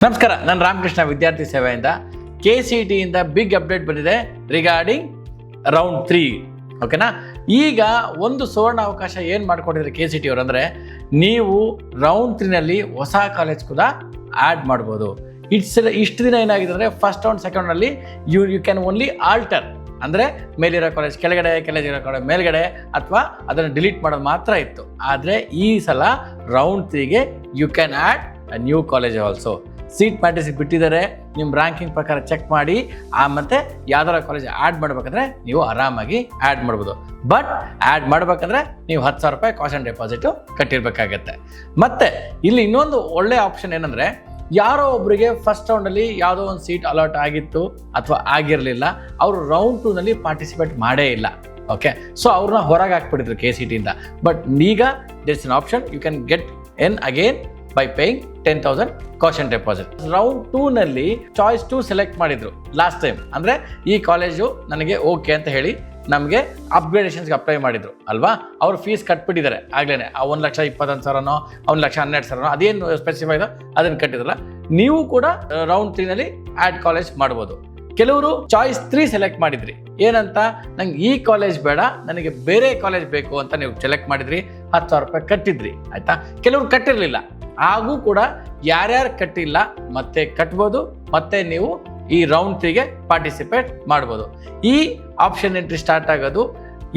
ನಮಸ್ಕಾರ, ನಾನು ರಾಮಕೃಷ್ಣ ವಿದ್ಯಾರ್ಥಿ ಸೇವೆಯಿಂದ KCET ಇಂದ ಬಿಗ್ ಅಪ್ಡೇಟ್ ಬಂದಿದೆ ರಿಗಾರ್ಡಿಂಗ್ ರೌಂಡ್ 3. ಓಕೆನಾ? ಈಗ ಒಂದು ಸುವರ್ಣ ಅವಕಾಶ ಏನು ಮಾಡಿಕೊಟ್ಟಿದ್ದಾರೆ KCET ಅವರು ಅಂದರೆ, ನೀವು ರೌಂಡ್ 3ನಲ್ಲಿ ಹೊಸ ಕಾಲೇಜ್ ಕೂಡ ಆ್ಯಡ್ ಮಾಡ್ಬೋದು. ಇಷ್ಟು ದಿನ ಏನಾಗಿದೆ ಅಂದರೆ, ಫಸ್ಟ್ ರೌಂಡ್ ಸೆಕೆಂಡ್ ರೌಂಡಲ್ಲಿ ಯು ಕ್ಯಾನ್ ಓನ್ಲಿ ಆಲ್ಟರ್, ಅಂದರೆ ಮೇಲಿರೋ ಕಾಲೇಜ್ ಕೆಳಗಡೆ, ಕೆಳಗಿರೋ ಕಾಲೇಜ್ ಮೇಲ್ಗಡೆ, ಅಥವಾ ಅದನ್ನು ಡಿಲೀಟ್ ಮಾಡೋದು ಮಾತ್ರ ಇತ್ತು. ಆದರೆ ಈ ಸಲ ರೌಂಡ್ 3ಗೆ you can add a new college also. Seat matrix ಬಿಟ್ಟಿದ್ದಾರೆ, ನಿಮ್ಮ ರ್ಯಾಂಕಿಂಗ್ ಪ್ರಕಾರ ಚೆಕ್ ಮಾಡಿ ಮತ್ತು ಯಾವ್ದಾರ ಕಾಲೇಜ್ ಆ್ಯಡ್ ಮಾಡಬೇಕಂದ್ರೆ ನೀವು ಆರಾಮಾಗಿ ಆ್ಯಡ್ ಮಾಡ್ಬೋದು. ಬಟ್ ಆ್ಯಡ್ ಮಾಡಬೇಕಂದ್ರೆ ನೀವು 10,000 ರೂಪಾಯಿ ಕಾಸ್ಟ್ ಡೆಪಾಸಿಟು ಕಟ್ಟಿರಬೇಕಾಗತ್ತೆ. ಮತ್ತು ಇಲ್ಲಿ ಇನ್ನೊಂದು ಒಳ್ಳೆ ಆಪ್ಷನ್ ಏನಂದರೆ, ಯಾರೋ ಒಬ್ಬರಿಗೆ ಫಸ್ಟ್ ರೌಂಡಲ್ಲಿ ಯಾವುದೋ ಒಂದು ಸೀಟ್ ಅಲಾಟ್ ಆಗಿತ್ತು ಅಥವಾ ಆಗಿರಲಿಲ್ಲ, ಅವರು ರೌಂಡ್ 2ನಲ್ಲಿ ಪಾರ್ಟಿಸಿಪೇಟ್ ಮಾಡೇ ಇಲ್ಲ. ಓಕೆ, ಸೊ ಅವ್ರನ್ನ ಹೊರಗೆ ಹಾಕ್ಬಿಟ್ಟಿದ್ರು KCET ಇಂದ. ಬಟ್ ಈಗ this an option, you can get in again by paying 10,000 cost deposit. Round 2ನಲ್ಲಿ ಚಾಯ್ಸ್ 2 ಸೆಲೆಕ್ಟ್ ಮಾಡಿದ್ರು ಲಾಸ್ಟ್ ಟೈಮ್. ಅಂದರೆ ಈ ಕಾಲೇಜು ನನಗೆ ಓಕೆ ಅಂತ ಹೇಳಿ ನಮಗೆ ಅಪ್ಗ್ರೇಡೇಷನ್ಸ್ಗೆ ಅಪ್ಲೈ ಮಾಡಿದ್ರು ಅಲ್ವಾ. ಅವ್ರು ಫೀಸ್ ಕಟ್ಬಿಟ್ಟಿದ್ದಾರೆ ಆಗಲೇ, 1,21,000ನೋ 1,12,000ನೋ ಅದೇನು ಸ್ಪೆಸಿಫೈ ಇದೆ ಅದನ್ನು ಕಟ್ಟಿದ್ರಲ್ಲ. ನೀವು ಕೂಡ ರೌಂಡ್ 3ನಲ್ಲಿ ಆ್ಯಡ್ ಕಾಲೇಜ್ ಮಾಡ್ಬೋದು. ಕೆಲವರು ಚಾಯ್ಸ್ 3 ಸೆಲೆಕ್ಟ್ ಮಾಡಿದ್ರಿ, ಏನಂತ, ನಂಗೆ ಈ ಕಾಲೇಜ್ ಬೇಡ, ನನಗೆ ಬೇರೆ ಕಾಲೇಜ್ ಬೇಕು ಅಂತ ನೀವು ಸೆಲೆಕ್ಟ್ ಮಾಡಿದ್ರಿ, 10,000 ರೂಪಾಯಿ ಕಟ್ಟಿದ್ರಿ. ಆಯ್ತಾ? ಕೆಲವರು ಕಟ್ಟಿರಲಿಲ್ಲ, ಹಾಗೂ ಕೂಡ ಯಾರ್ಯಾರು ಕಟ್ಟಿಲ್ಲ ಮತ್ತೆ ಕಟ್ಬೋದು, ಮತ್ತೆ ನೀವು ಈ ರೌಂಡ್ 3ಗೆ ಪಾರ್ಟಿಸಿಪೇಟ್ ಮಾಡ್ಬೋದು. ಈ ಆಪ್ಷನ್ ಎಂಟ್ರಿ ಸ್ಟಾರ್ಟ್ ಆಗೋದು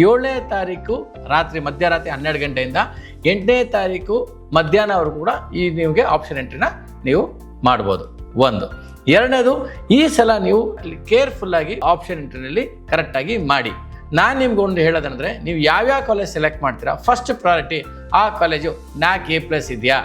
7ನೇ ತಾರೀಕು ಮಧ್ಯರಾತ್ರಿ 12 ಗಂಟೆಯಿಂದ 8ನೇ ತಾರೀಕು ಮಧ್ಯಾಹ್ನವರೆಗೂ ಕೂಡ ಈ ನಿಮಗೆ ಆಪ್ಷನ್ ಎಂಟ್ರಿನ ನೀವು ಮಾಡ್ಬೋದು. ಒಂದು. ಎರಡನೇದು, ಈ ಸಲ ನೀವು ಕೇರ್ಫುಲ್ಲಾಗಿ ಆಪ್ಷನ್ ಎಂಟ್ರಿನಲ್ಲಿ ಕರೆಕ್ಟಾಗಿ ಮಾಡಿ. ನಾನು ನಿಮ್ಗೆ ಒಂದು ಹೇಳೋದಂದರೆ, ನೀವು ಯಾವ್ಯಾವ ಕಾಲೇಜ್ ಸೆಲೆಕ್ಟ್ ಮಾಡ್ತೀರಾ, ಫಸ್ಟ್ ಪ್ರಯಾರಿಟಿ ಆ ಕಾಲೇಜು NAC A+ ಇದೆಯಾ,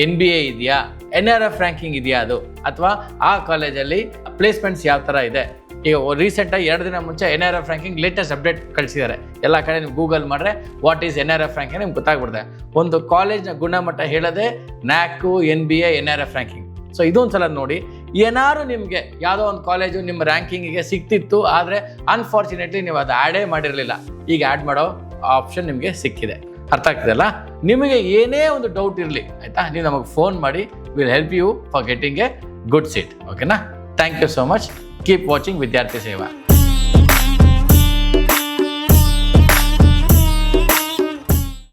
NBA ಇದೆಯಾ, NRF ರ್ಯಾಂಕಿಂಗ್ ಇದೆಯಾ ಅದು, ಅಥವಾ ಆ ಕಾಲೇಜಲ್ಲಿ ಪ್ಲೇಸ್ಮೆಂಟ್ಸ್ ಯಾವ ಥರ ಇದೆ. ಈಗ ರೀಸೆಂಟಾಗಿ 2 ದಿನ ಮುಂಚೆ NRF ರ್ಯಾಂಕಿಂಗ್ ಲೇಟೆಸ್ಟ್ ಅಪ್ಡೇಟ್ ಕಳಿಸಿದ್ದಾರೆ. ಎಲ್ಲ ಕಡೆ ನೀವು ಗೂಗಲ್ ಮಾಡಿದ್ರೆ ವಾಟ್ ಈಸ್ NRF ರ್ಯಾಂಕಿಂಗ್ ನಿಮ್ಗೆ ಗೊತ್ತಾಗ್ಬಿಡುತ್ತೆ. ಒಂದು ಕಾಲೇಜ್ನ ಗುಣಮಟ್ಟ ಹೇಳೋದೇ NAC, NBA, NRF ranking. So ಇದೊಂದು ಸಲ ನೋಡಿ. ಏನಾದ್ರು ನಿಮಗೆ ಯಾವುದೋ ಒಂದು ಕಾಲೇಜು ನಿಮ್ಮ ರ್ಯಾಂಕಿಂಗಿಗೆ ಸಿಕ್ತಿತ್ತು, ಆದರೆ ಅನ್ಫಾರ್ಚುನೇಟ್ಲಿ ನೀವು ಅದು ಆ್ಯಡೇ ಮಾಡಿರಲಿಲ್ಲ, ಈಗ ಆ್ಯಡ್ ಮಾಡೋ ಆಪ್ಷನ್ ನಿಮಗೆ ಸಿಕ್ಕಿದೆ. ಅರ್ಥ ಆಗ್ತಿದೆಯಲ್ಲ? ನಿಮಗೆ ಏನೇ ಒಂದು ಡೌಟ್ ಇರಲಿ, ಆಯಿತಾ, ನೀವು ನಮಗೆ ಫೋನ್ ಮಾಡಿ, will help you for getting a good seat. ಓಕೆನಾ? Thank you so much. Keep watching Vidyarthi ಸೇವಾ.